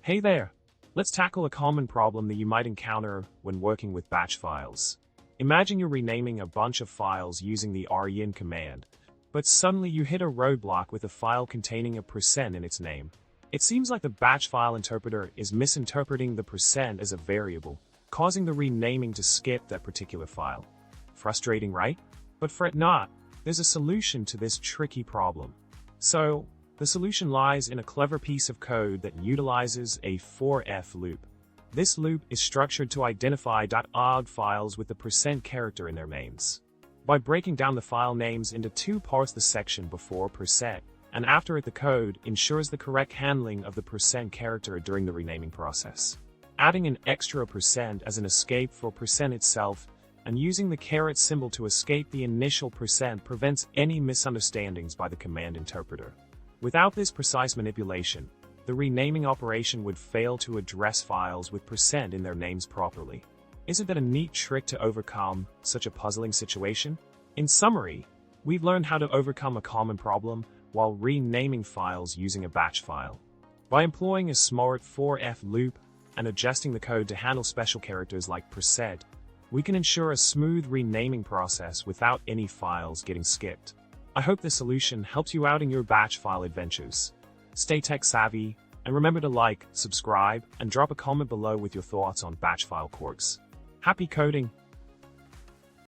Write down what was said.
Hey there! Let's tackle a common problem that you might encounter when working with batch files. Imagine you're renaming a bunch of files using the REN command, but suddenly you hit a roadblock with a file containing a percent in its name. It seems like the batch file interpreter is misinterpreting the percent as a variable, causing the renaming to skip that particular file. Frustrating, right? But fret not, there's a solution to this tricky problem. So, the solution lies in a clever piece of code that utilizes a for-f loop. This loop is structured to identify .ogg files with the percent character in their names. By breaking down the file names into two parts, the section before percent and after it, the code ensures the correct handling of the percent character during the renaming process. Adding an extra percent as an escape for percent itself and using the caret symbol to escape the initial percent prevents any misunderstandings by the command interpreter. Without this precise manipulation, the renaming operation would fail to address files with percent in their names properly. Isn't that a neat trick to overcome such a puzzling situation? In summary, we've learned how to overcome a common problem while renaming files using a batch file. By employing a smart for-f loop and adjusting the code to handle special characters like percent, we can ensure a smooth renaming process without any files getting skipped. I hope this solution helps you out in your batch file adventures. Stay tech savvy, and remember to like, subscribe, and drop a comment below with your thoughts on batch file quirks. Happy coding!